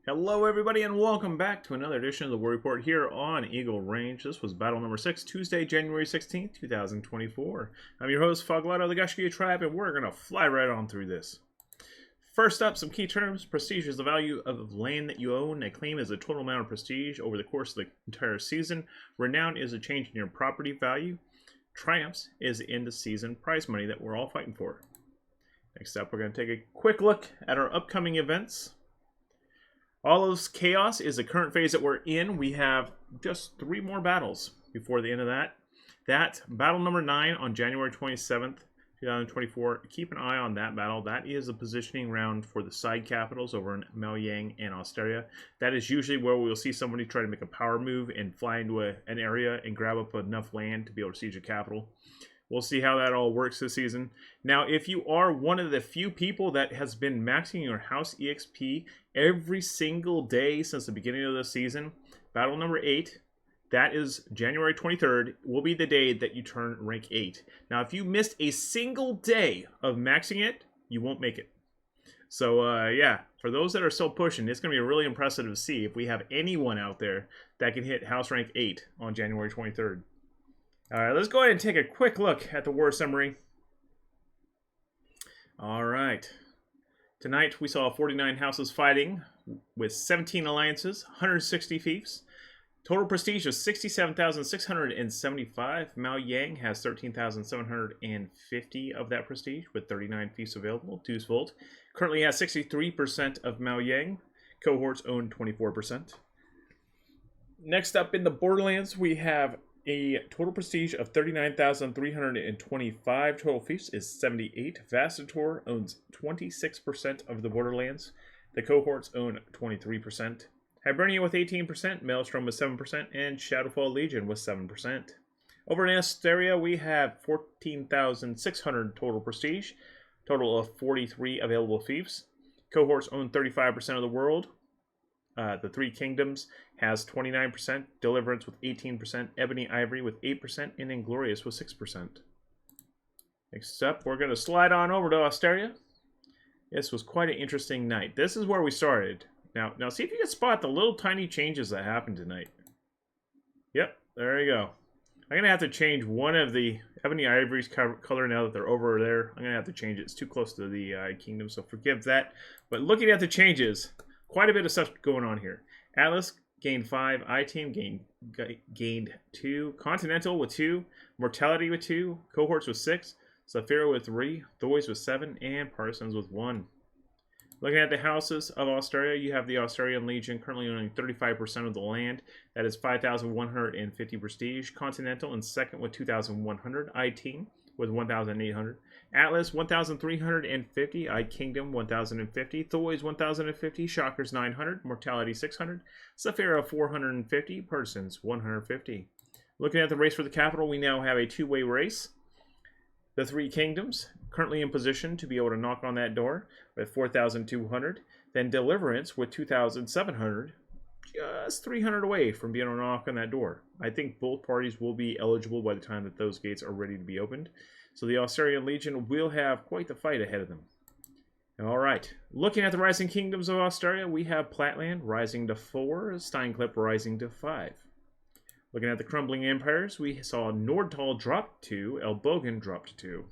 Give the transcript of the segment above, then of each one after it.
Hello everybody and welcome back to another edition of the War Report here on Eagle Range. This was battle number 6, Tuesday, January 16th, 2024. I'm your host, Foglado of the Gashgia Tribe, and we're going to fly right on through this. First up, some key terms. Prestige is the value of land that you own. A claim is the total amount of prestige over the course of the entire season. Renown is a change in your property value. Triumphs is the end of season prize money that we're all fighting for. Next up, we're going to take a quick look at our upcoming events. All of Chaos is the current phase that we're in. We have just 3 more battles before the end of that. Battle number 9 on January 27th, 2024. Keep an eye on that battle. That is a positioning round for the side capitals over in Miaoyang and Osteria. That is usually where we'll see somebody try to make a power move and fly into an area and grab up enough land to be able to siege a capital. We'll see how that all works this season. Now, if you are one of the few people that has been maxing your house EXP every single day since the beginning of the season, battle number 8, that is January 23rd, will be the day that you turn rank 8. Now, if you missed a single day of maxing it, you won't make it. So, yeah, for those that are still pushing, it's going to be really impressive to see if we have anyone out there that can hit house rank 8 on January 23rd. Alright, let's go ahead and take a quick look at the war summary. Alright. Tonight we saw 49 houses fighting with 17 alliances, 160 fiefs. Total prestige of 67,675. Miaoyang has 13,750 of that prestige with 39 fiefs available. Deuce Volt currently has 63% of Miaoyang. Cohorts own 24%. Next up in the Borderlands, we have a total prestige of 39,325. Total fiefs is 78. Vastator owns 26% of the Borderlands. The cohorts own 23%. Hibernia with 18%, Maelstrom with 7%, and Shadowfall Legion with 7%. Over in Asteria, we have 14,600 total prestige. Total of 43 available fiefs. Cohorts own 35% of the world. The Three Kingdoms has 29%, Deliverance with 18%, Ebony Ivory with 8%, and Inglorious with 6%. Next up, we're going to slide on over to Asteria. This was quite an interesting night. This is where we started. Now see if you can spot the little tiny changes that happened tonight. Yep, there you go. I'm going to have to change one of the Ebony Ivory's color now that they're over there. I'm going to have to change it. It's too close to the Kingdom, so forgive that. But looking at the changes, quite a bit of stuff going on here. Atlas gained 5, I-Team gained 2, Continental with 2, Mortality with 2, Cohorts with 6, Saphira with 3, Thoys with 7, and Partisans with 1. Looking at the houses of Asteria, you have the Austerian Legion currently owning 35% of the land. That is 5,150 prestige. Continental in second with 2,100. I-Team with 1,800. Atlas 1,350. I Kingdom 1,050. Thoys 1,050. Shockers 900. Mortality 600. Saphira 450. Persons 150. Looking at the race for the capital, we now have a two-way race. The Three Kingdoms currently in position to be able to knock on that door with 4,200. Then Deliverance with 2,700. Just 300 away from being able to knock on that door. I think both parties will be eligible by the time that those gates are ready to be opened. So the Astarian Legion will have quite the fight ahead of them. Alright, looking at the Rising Kingdoms of Astaria, we have Platland rising to 4, Steinklepp rising to 5. Looking at the Crumbling Empires, we saw Nordtal drop to 2, Elbogen drop to 2.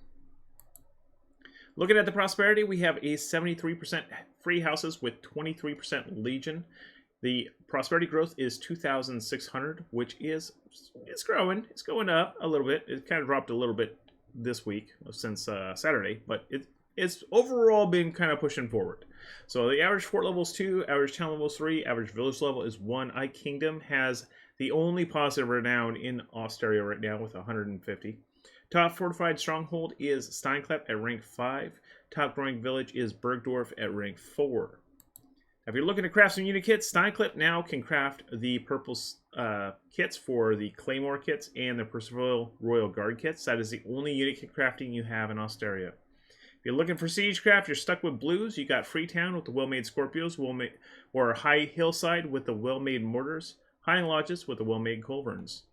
Looking at the Prosperity, we have a 73% free houses with 23% Legion. The prosperity growth is 2,600, which is it's growing. It's going up a little bit. It kind of dropped a little bit this week since Saturday, but it's overall been kind of pushing forward. So the average fort level is 2, average town level is 3, average village level is 1. I Kingdom has the only positive renown in Astaria right now with 150. Top fortified stronghold is Steinklepp at rank 5. Top growing village is Bergdorf at rank 4. If you're looking to craft some unit kits, Steinklepp now can craft the purple kits for the Claymore kits and the Percival Royal Guard kits. That is the only unit kit crafting you have in Astaria. If you're looking for Siegecraft, you're stuck with blues. You got Freetown with the well-made Scorpios, or High Hillside with the well-made Mortars, Hiding Lodges with the well-made Culverns.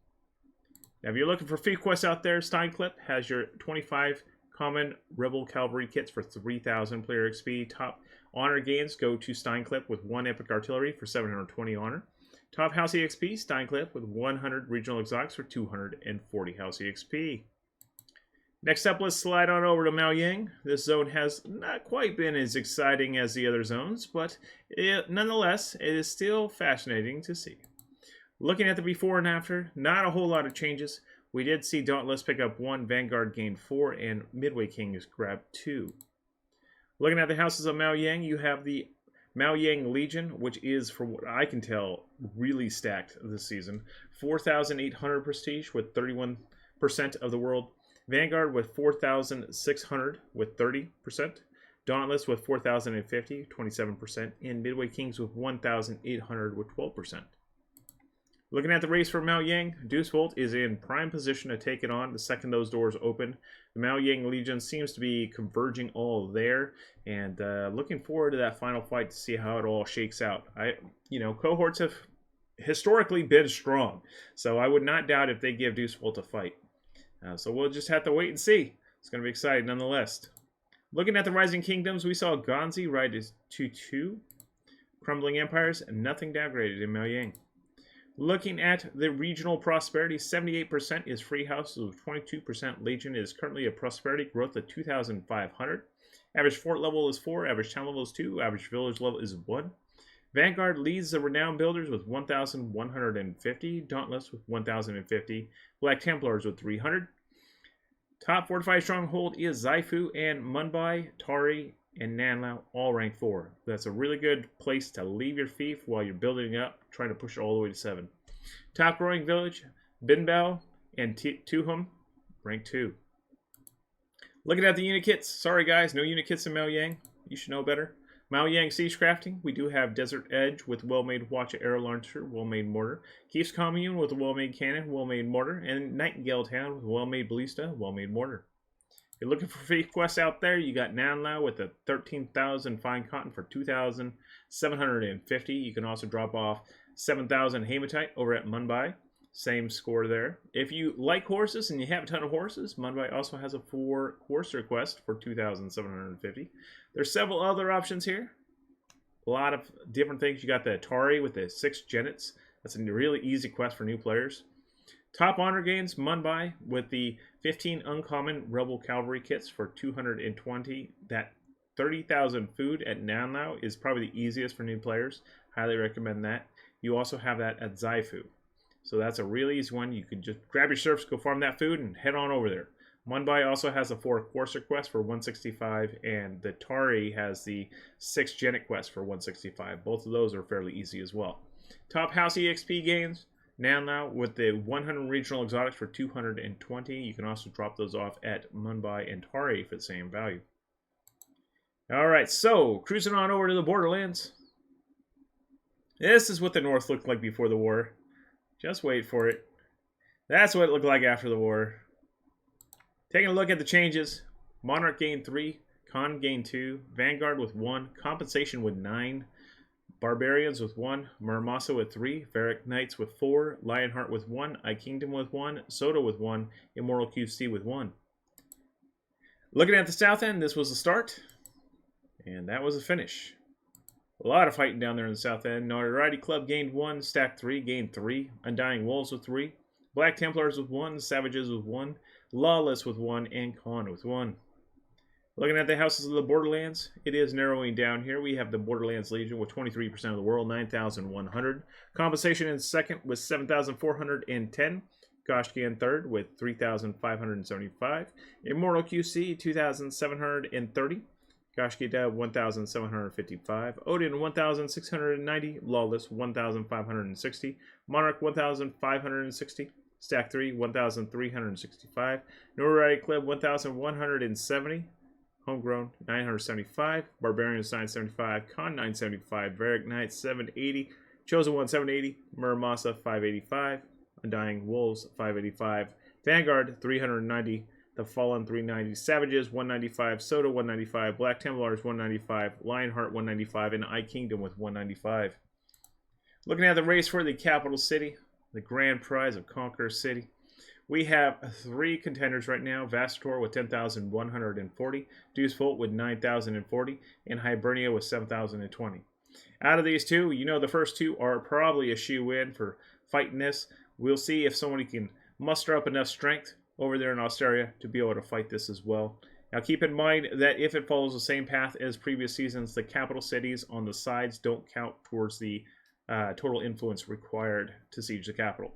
Now, if you're looking for free quests out there, Steinklepp has your 25 common Rebel Cavalry kits for 3,000 player XP. Top honor gains go to Steinklepp with 1 Epic Artillery for 720 honor. Top House EXP, Steinklepp with 100 Regional Exotics for 240 House EXP. Next up, let's slide on over to Maoyang. This zone has not quite been as exciting as the other zones, but nonetheless, it is still fascinating to see. Looking at the before and after, not a whole lot of changes. We did see Dauntless pick up 1, Vanguard gained 4, and Midway Kings grabbed 2. Looking at the houses of Maoyang, you have the Maoyang Legion, which is, from what I can tell, really stacked this season. 4,800 prestige with 31% of the world. Vanguard with 4,600 with 30%. Dauntless with 4,050, 27%. And Midway Kings with 1,800 with 12%. Looking at the race for Maoyang, Deucevolt is in prime position to take it on the second those doors open. The Maoyang Legion seems to be converging all there, and looking forward to that final fight to see how it all shakes out. Cohorts have historically been strong, so I would not doubt if they give Deucevolt a fight. So we'll just have to wait and see. It's going to be exciting nonetheless. Looking at the Rising Kingdoms, we saw Ganzi ride to 2. Crumbling Empires, and nothing downgraded in Maoyang. Looking at the regional prosperity, 78% is free houses with 22% Legion. It is currently a prosperity growth of 2,500. Average fort level is 4, average town level is 2, average village level is 1. Vanguard leads the renowned builders with 1,150, Dauntless with 1,050, Black Templars with 300. Top fortified stronghold is Zaifu and Mumbai, Tari, and Nanlao, all rank 4. That's a really good place to leave your fief while you're building up, trying to push it all the way to 7. Top growing village, Binbao and Tuhum, rank 2. Looking at the unit kits, sorry guys, no unit kits in Maoyang. You should know better. Maoyang Siege Crafting, we do have Desert Edge with well-made Hwacha Arrow Launcher, well-made mortar. Keef's Commune with a well-made cannon, well-made mortar. And Nightingale Town with a well-made ballista, well-made mortar. If you're looking for free quests out there, you got Nanlao with a 13,000 fine cotton for 2,750. You can also drop off 7,000 hematite over at Mumbai. Same score there. If you like horses and you have a ton of horses, Mumbai also has a 4 horse request for 2,750. There's several other options here. A lot of different things. You got the Atari with the 6 Genets. That's a really easy quest for new players. Top honor gains, Mumbai with the 15 uncommon Rebel Cavalry kits for 220. That 30,000 food at Nanlao is probably the easiest for new players. Highly recommend that. You also have that at Zaifu. So that's a really easy one. You can just grab your serfs, go farm that food, and head on over there. Mumbai also has a 4 Courser quest for 165, and the Tari has the 6 Genet quest for 165. Both of those are fairly easy as well. Top House EXP gains, Now with the 100 regional exotics for 220, you can also drop those off at Mumbai and Tari for the same value. All right, so cruising on over to the Borderlands. This is what the North looked like before the war. Just wait for it. That's what it looked like after the war. Taking a look at the changes. Monarch gained 3, Khan gained 2, Vanguard with 1, Compensation with 9, Barbarians with 1, Muramasa with 3, Varric Knights with 4, Lionheart with 1, I Kingdom with 1, Soda with 1, Immortal QC with 1. Looking at the south end, this was the start, and that was the finish. A lot of fighting down there in the south end. Notoriety Club gained 1, Stack 3 gained 3, Undying Wolves with 3, Black Templars with 1, Savages with 1, Lawless with 1, and Khan with 1. Looking at the houses of the Borderlands, it is narrowing down here. We have the Borderlands Legion with 23% of the world, 9,100. Compensation in second with 7,410. Koshki in third with 3,575. Immortal QC, 2,730. Koshki Dev, 1,755. Odin, 1,690. Lawless, 1,560. Monarch, 1,560. Stack 3, 1,365. Notoriety Club, 1,170. Homegrown, 975. Barbarians, 975. Khan, 975. Varric Knights, 780. Chosen One, 780. Muramasa, 585. Undying Wolves, 585. Vanguard, 390. The Fallen, 390. Savages, 195. Soda, 195. Black Templars, 195. Lionheart, 195. And I Kingdom with 195. Looking at the race for the capital city, the grand prize of Conqueror City. We have 3 contenders right now. Vastator with 10,140, Deuce Volt with 9,040, and Hibernia with 7,020. Out of these 2, you know the first 2 are probably a shoe-in for fighting this. We'll see if somebody can muster up enough strength over there in Australia to be able to fight this as well. Now keep in mind that if it follows the same path as previous seasons, the capital cities on the sides don't count towards the total influence required to siege the capital.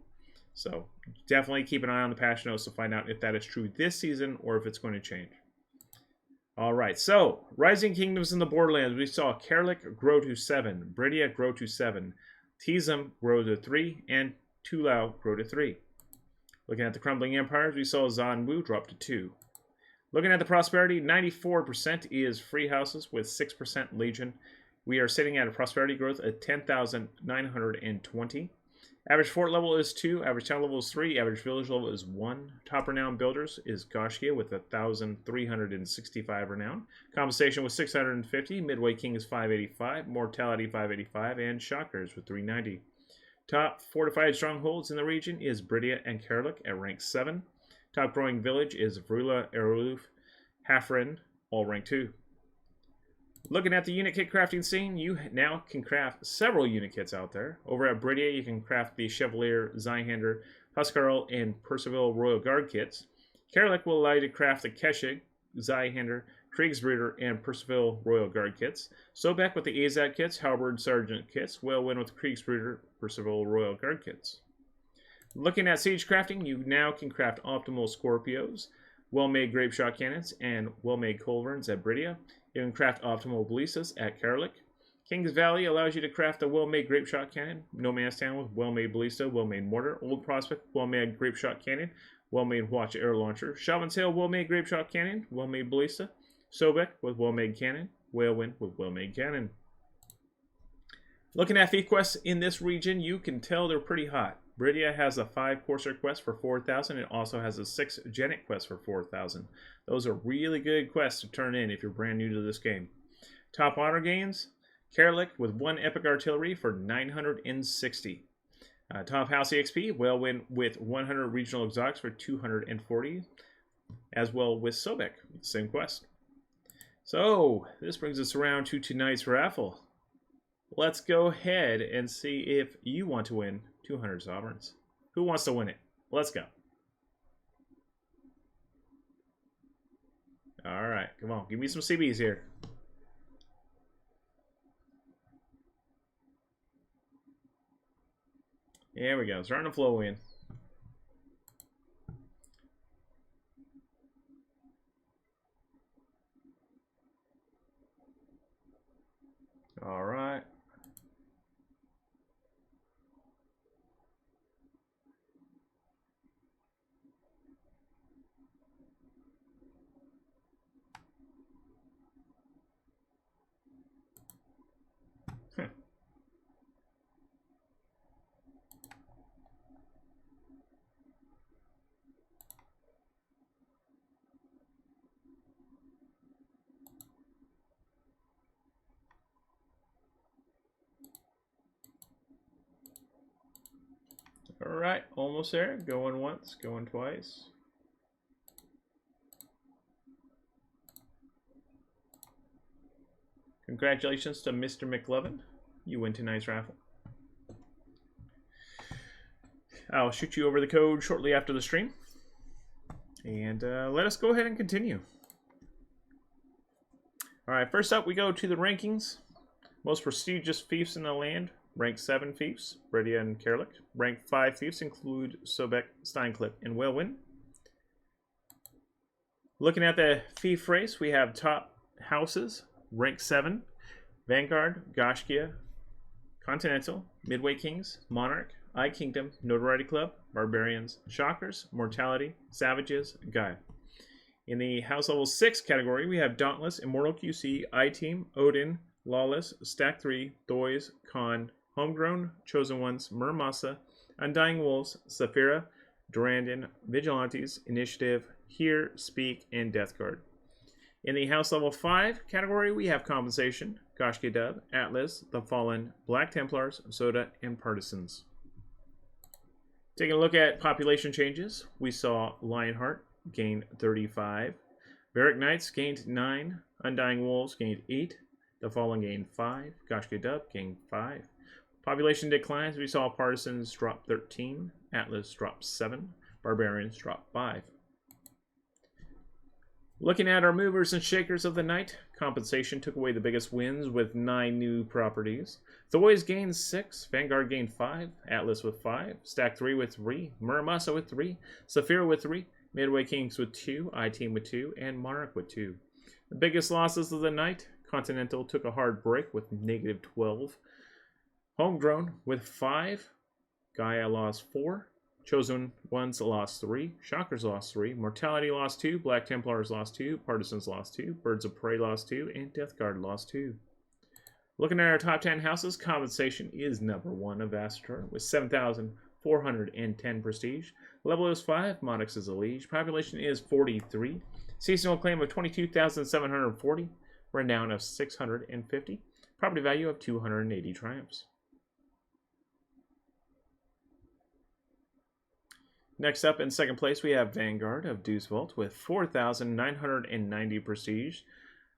So definitely keep an eye on the patch notes to find out if that is true this season or if it's going to change. All right, so Rising Kingdoms in the Borderlands. We saw Kerlik grow to 7, Bridia grow to 7, Tizum grow to 3, and Tulao grow to 3. Looking at the Crumbling Empires, we saw Zanwu drop to 2. Looking at the Prosperity, 94% is Free Houses with 6% Legion. We are sitting at a Prosperity growth at 10,920. Average fort level is 2, average town level is 3, average village level is 1. Top renown builders is Goshkia with 1,365 renown. Compensation with 650, Midway King is 585, Mortality 585, and Shockers with 390. Top fortified strongholds in the region is Bridia and Kerlik at rank 7. Top growing village is Vrula, Eruluf, Hafren, all rank 2. Looking at the unit kit crafting scene, you now can craft several unit kits out there. Over at Bridia, you can craft the Chevalier, Zweihander, Huskarl, and Percival Royal Guard kits. Kerlik will allow you to craft the Keshig, Zweihander, Kriegsbreeder, and Percival Royal Guard kits. Sobek with the Azad kits, Halberd Sergeant kits, Whalewin with the Kriegsbreeder, Percival Royal Guard kits. Looking at siege crafting, you now can craft optimal Scorpios, well-made grape shot cannons, and well-made culverins at Bridia. You can craft optimal ballistas at Kerlik. Kings Valley allows you to craft a well-made grape shot cannon. No Man's Town with well-made ballista, well-made mortar. Old Prospect, well-made grape shot cannon, well-made watch air launcher. Shaman's Hill, well-made grape shot cannon, well-made ballista. Sobek with well-made cannon. Whalewind with well-made cannon. Looking at feat quests in this region, you can tell they're pretty hot. Bridia has a 5 Corsair quest for 4,000. It also has a 6 Genet quest for 4,000. Those are really good quests to turn in if you're brand new to this game. Top honor gains, Kerlik with 1 Epic Artillery for 960. Top House EXP, Whalewind with 100 Regional Exotics for 240. As well with Sobek, same quest. So, this brings us around to tonight's raffle. Let's go ahead and see if you want to win 200 Sovereigns. Who wants to win it? Let's go. Alright, come on. Give me some CBs here. There we go. Starting to flow in. Alright. All right, almost there. Going once, going twice. Congratulations to Mr. McLovin. You win tonight's raffle. I'll shoot you over the code shortly after the stream. And let us go ahead and continue. All right, first up we go to the rankings. Most prestigious fiefs in the land. Rank 7 fiefs, Bredia and Kerlik. Rank 5 fiefs include Sobek, Steinclip, and Whalewin. Looking at the fief race, we have top houses. Rank 7, Vanguard, Gashkia, Continental, Midway Kings, Monarch, I Kingdom, Notoriety Club, Barbarians, Shockers, Mortality, Savages, Gaia. In the House Level 6 category, we have Dauntless, Immortal QC, I-Team, Odin, Lawless, Stack 3, Doys, Khan, Homegrown, Chosen Ones, Muramasa, Undying Wolves, Saphira, Durandon, Vigilantes, Initiative, Hear, Speak, and Death Guard. In the House Level 5 category, we have Compensation, Gashkia Dub, Atlas, The Fallen, Black Templars, Soda, and Partisans. Taking a look at population changes, we saw Lionheart gained 35, Varric Knights gained 9, Undying Wolves gained 8, The Fallen gained 5, Gashkia Dub gained 5. Population declines, we saw Partisans drop 13, Atlas drop 7, Barbarians drop 5. Looking at our movers and shakers of the night, Compensation took away the biggest wins with 9 new properties. Thoys gained 6, Vanguard gained 5, Atlas with 5, Stack 3 with 3, Muramasa with 3, Saphira with 3, Midway Kings with 2, I-Team with 2, and Monarch with 2. The biggest losses of the night, Continental took a hard break with negative 12, Homegrown with 5, Gaia lost 4, Chosen Ones lost 3, Shockers lost 3, Mortality lost 2, Black Templars lost 2, Partisans lost 2, Birds of Prey lost 2, and Death Guard lost 2. Looking at our top 10 houses, Compensation is number 1 of Vastator with 7,410 prestige. Level is 5, Monarchs is a liege. Population is 43. Seasonal claim of 22,740. Renown of 650. Property value of 280 triumphs. Next up in second place, we have Vanguard of Deuce Vault with 4,990 prestige.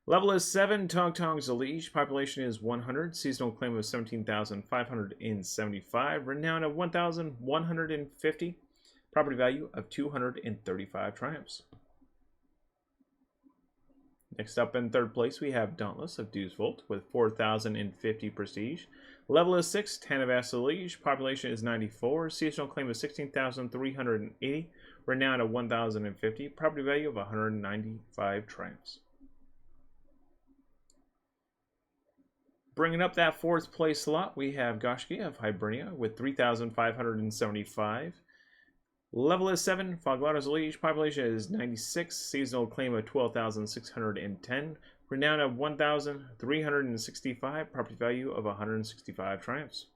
Level is 7, Tong Tong's a liege. Population is 100. Seasonal claim of 17,575. Renown of 1,150. Property value of 235 triumphs. Next up in third place, we have Dauntless of Deuce Vault with 4,050 prestige. Level is 6, Tanavas Liege. Population is 94. Seasonal claim of 16,380. Renown of 1,050. Property value of 195 triumphs. Bringing up that fourth place slot, we have Gashkia of Hibernia with 3,575. Level is 7, Foglatta's Liege. Population is 96. Seasonal claim of 12,610. Renown of 1,365. Property value of 165 triumphs.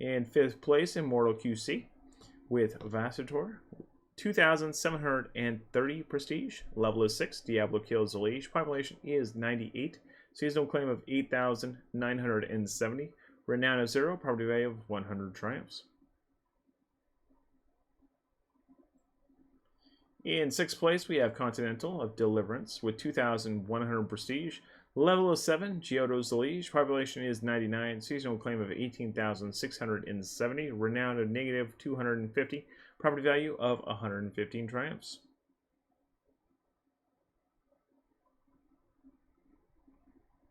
In fifth place, Immortal QC with Vastator. 2,730 prestige. Level is 6, Diablo kills the liege. Population is 98. Seasonal claim of 8,970. Renown of 0. Property value of 100 triumphs. In sixth place, we have Continental of Deliverance with 2,100 prestige. Level is 7, Giotto's the liege. Population is 99. Seasonal claim of 18,670. Renown of negative 250. Property value of 115 triumphs.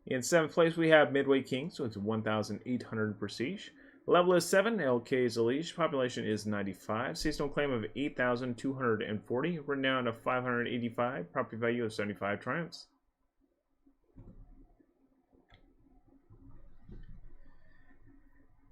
In seventh place, we have Midway Kings with 1,800 prestige. Level is 7, LK's a liege. Population is 95. Seasonal claim of 8,240. Renown of 585. Property value of 75 triumphs.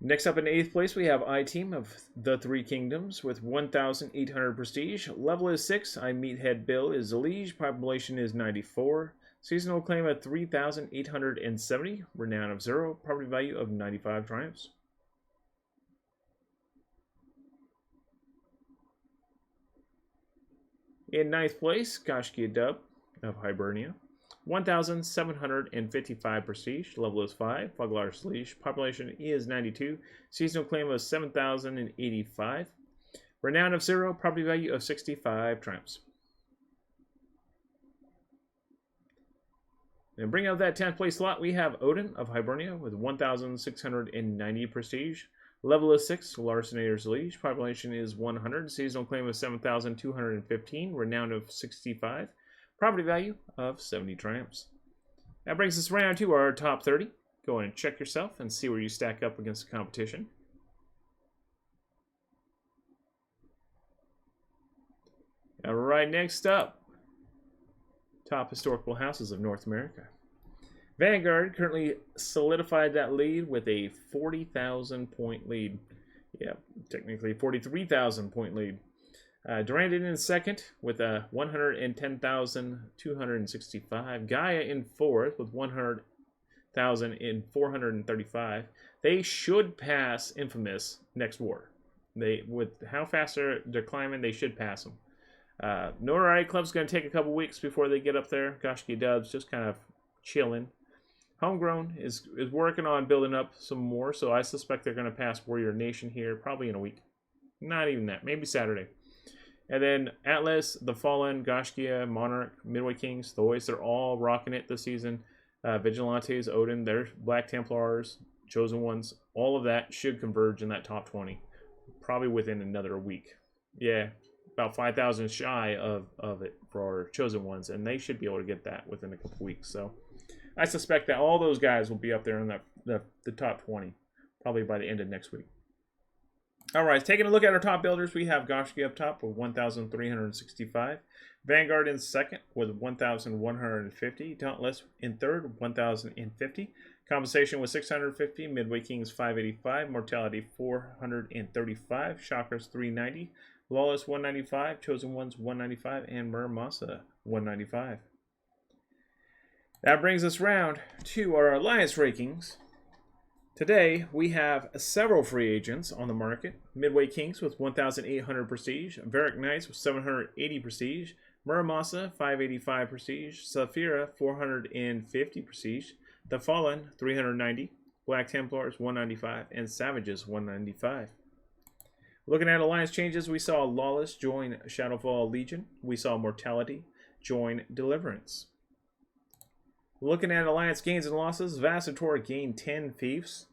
Next up in 8th place, we have I-Team of the Three Kingdoms with 1,800 prestige. Level is 6. I Meathead Bill is a liege. Population is 94. Seasonal claim of 3,870. Renown of 0. Property value of 95 triumphs. In 9th place, Gashkia Dub of Hibernia 1,755 prestige. Level is 5. Fuglar's Leash. Population is 92. Seasonal claim of 7,085. Renown of 0. Property value of 65 triumphs. And bring out that 10th place slot, we have Odin of Hibernia with 1,690 prestige. Level is 6, Larcenator's Leash. Population is 100. Seasonal claim of 7,215. Renown of 65. Property value of 70 triumphs. That brings us around to our top 30. Go and check yourself and see where you stack up against the competition. All right, next up, top historical houses of North America. Vanguard currently solidified that lead with a 40,000 point lead. Yeah, technically 43,000 point lead. Durandon in second with a 110,265. Gaia in fourth with 100,435. They should pass Infamous next war. With how fast they're climbing, they should pass them. Notoriety Club's going to take a couple weeks before they get up there. Goshki Dubs just kind of chilling. Homegrown is working on building up some more, so I suspect they're going to pass Warrior Nation here probably in a week. Not even that, maybe Saturday. And then Atlas, The Fallen, Goshkia, Monarch, Midway Kings, Thois, they're all rocking it this season. Vigilantes, Odin, they're Black Templars, Chosen Ones, all of that should converge in that top 20. Probably within another week. Yeah, about 5,000 shy of it for our Chosen Ones, and they should be able to get that within a couple weeks. So I suspect that all those guys will be up there in the top 20, probably by the end of next week. All right, taking a look at our top builders, we have Goshki up top with 1,365. Vanguard in second with 1,150. Dauntless in third, 1,050. Compensation was 650. Midway Kings 585. Mortality 435. Chakras 390. Lawless 195. Chosen Ones 195. And Muramasa 195. That brings us round to our Alliance rankings. Today, we have several free agents on the market. Midway Kings with 1,800 prestige. Varric Knights with 780 prestige. Muramasa, 585 prestige. Saphira, 450 prestige. The Fallen, 390. Black Templars, 195. And Savages, 195. Looking at Alliance changes, we saw Lawless join Shadowfall Legion. We saw Mortality join Deliverance. Looking at Alliance gains and losses, Vassator gained 10 fiefs.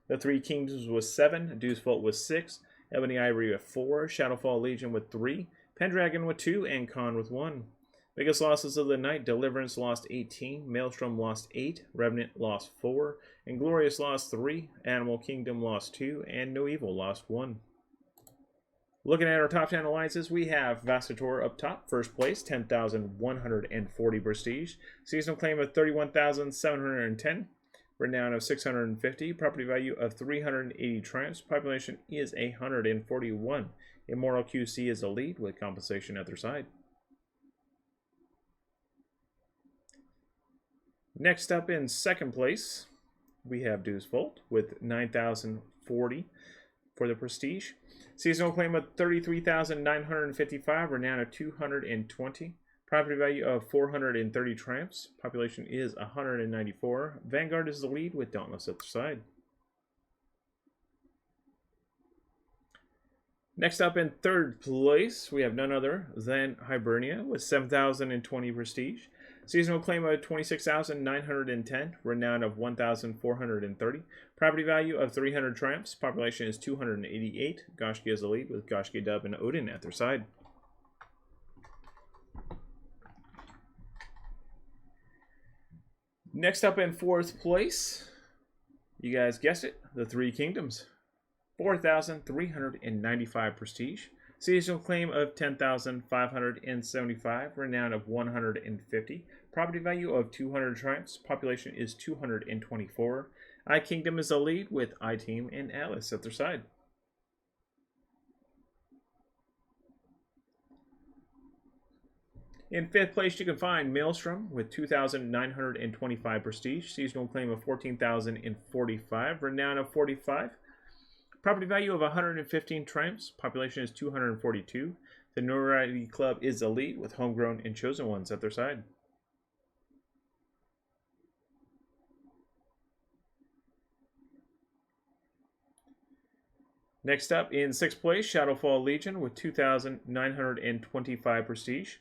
The Three Kingdoms was 7, Deucefold was 6, Ebony Ivory with 4, Shadowfall Legion with 3, Pendragon with 2, and Khan with 1. Biggest losses of the night, Deliverance lost 18, Maelstrom lost 8, Revenant lost 4, Inglorious lost 3, Animal Kingdom lost 2, and No Evil lost 1. Looking at our top 10 alliances, we have Vassator up top, first place, 10,140 prestige. Seasonal claim of 31,710. Renown of 650. Property value of 380 triumphs. Population is 141. Immortal QC is the lead with compensation at their side. Next up in second place, we have Deucefold with 9,040 for the prestige. Seasonal claim of 33,955, renown of 220. Property value of 430 triumphs. Population is 194. Vanguard is the lead with Dauntless at the side. Next up in third place, we have none other than Hibernia with 7,020 prestige. Seasonal claim of 26,910, renown of 1,430. Property value of 300 triumphs. Population is 288. Goshki is the lead with Goshki Dub and Odin at their side. Next up in fourth place, you guys guessed it, the Three Kingdoms. 4,395 prestige. Seasonal claim of 10,575, renown of 150. Property value of 200 triumphs. Population is 224. I-Kingdom is the lead with I-Team and Atlas at their side. In fifth place, you can find Maelstrom with 2,925 prestige. Seasonal claim of 14,045, renown of 45. Property value of 115 triumphs. Population is 242. The Notoriety Club is the lead with Homegrown and Chosen Ones at their side. Next up in 6th place, Shadowfall Legion with 2,925 prestige.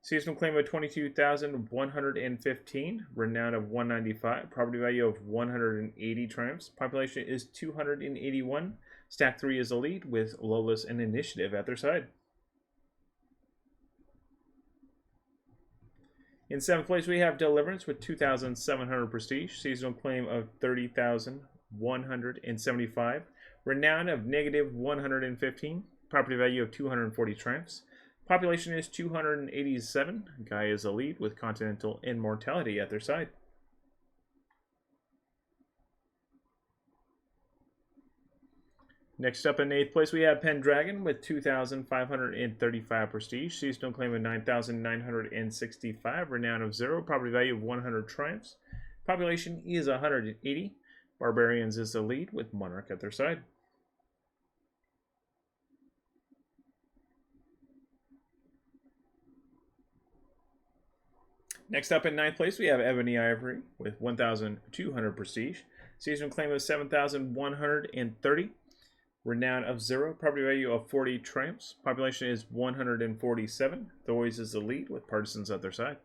Seasonal claim of 22,115. Renown of 195. Property value of 180 triumphs. Population is 281. Stack 3 is elite with Lawless and Initiative at their side. In 7th place, we have Deliverance with 2,700 prestige. Seasonal claim of 30,175. Renown of negative 115. Property value of 240 triumphs. Population is 287. Guy is elite with Continental Immortality at their side. Next up in 8th place, we have Pendragon with 2,535 prestige. Seasonal claim of 9,965. Renown of 0. Property value of 100 triumphs. Population is 180. Barbarians is elite with Monarch at their side. Next up in 9th place, we have Ebony Ivory with 1,200 prestige. Seasonal claim of 7,130. Renown of 0. Property value of 40 triumphs. Population is 147. Thorys is elite with Partisans at their side.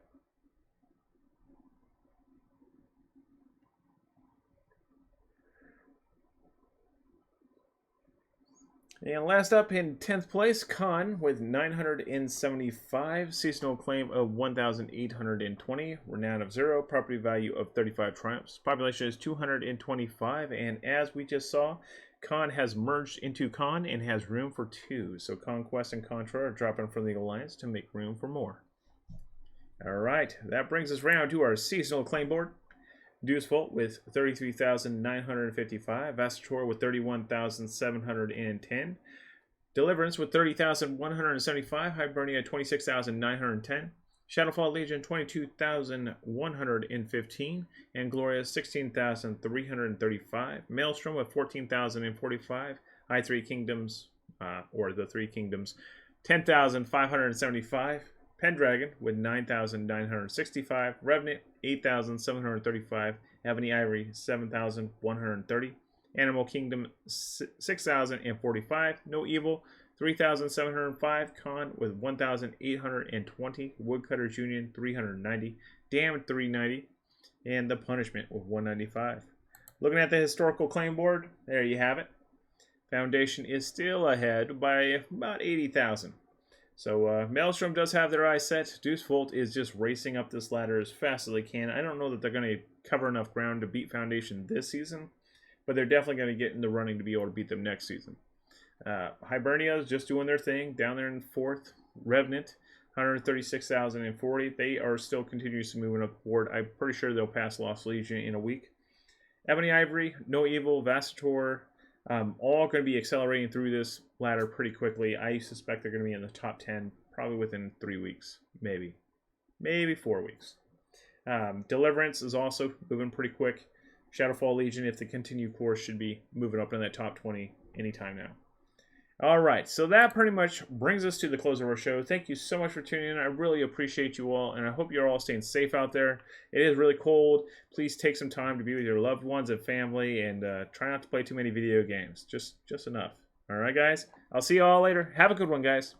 And last up in 10th place, Khan with 975. Seasonal claim of 1,820. Renown of 0. Property value of 35 triumphs. Population is 225. And as we just saw, Khan has merged into Khan and has room for 2. So Conquest and Contra are dropping from the Alliance to make room for more. Alright, that brings us round to our seasonal claim board. Deusvault with 33,955. Vastator with 31,710. Deliverance with 30,175. Hibernia 26,910. Shadowfall Legion 22,115. And Gloria 16,335. Maelstrom with 14,045. I3 Kingdoms, or the Three Kingdoms, 10,575. Pendragon with 9,965. Revenant 8,735. Ebony Ivory 7,130. Animal Kingdom 6,045. No Evil 3,705. Khan with 1,820. Woodcutters Union 390. Damned 390. And The Punishment with 195. Looking at the historical claim board, there you have it. Foundation is still ahead by about 80,000. So Maelstrom does have their eyes set. Deusvault is just racing up this ladder as fast as they can. I don't know that they're going to cover enough ground to beat Foundation this season, but they're definitely going to get in the running to be able to beat them next season. Hibernia is just doing their thing down there in 4th. Revenant, 136,040. They are still continuously moving up the board. I'm pretty sure they'll pass Lost Legion in a week. Ebony Ivory, No Evil, Vastator, all going to be accelerating through this ladder pretty quickly. I suspect they're going to be in the top 10 probably within 3 weeks, maybe 4 weeks. Deliverance is also moving pretty quick. Shadowfall Legion, if they continue course, should be moving up in that top 20 anytime now. All right, so that pretty much brings us to the close of our show. Thank you so much for tuning in. I really appreciate you all, and I hope you're all staying safe out there. It is really cold. Please take some time to be with your loved ones and family, and try not to play too many video games. Just enough. All right, guys? I'll see you all later. Have a good one, guys.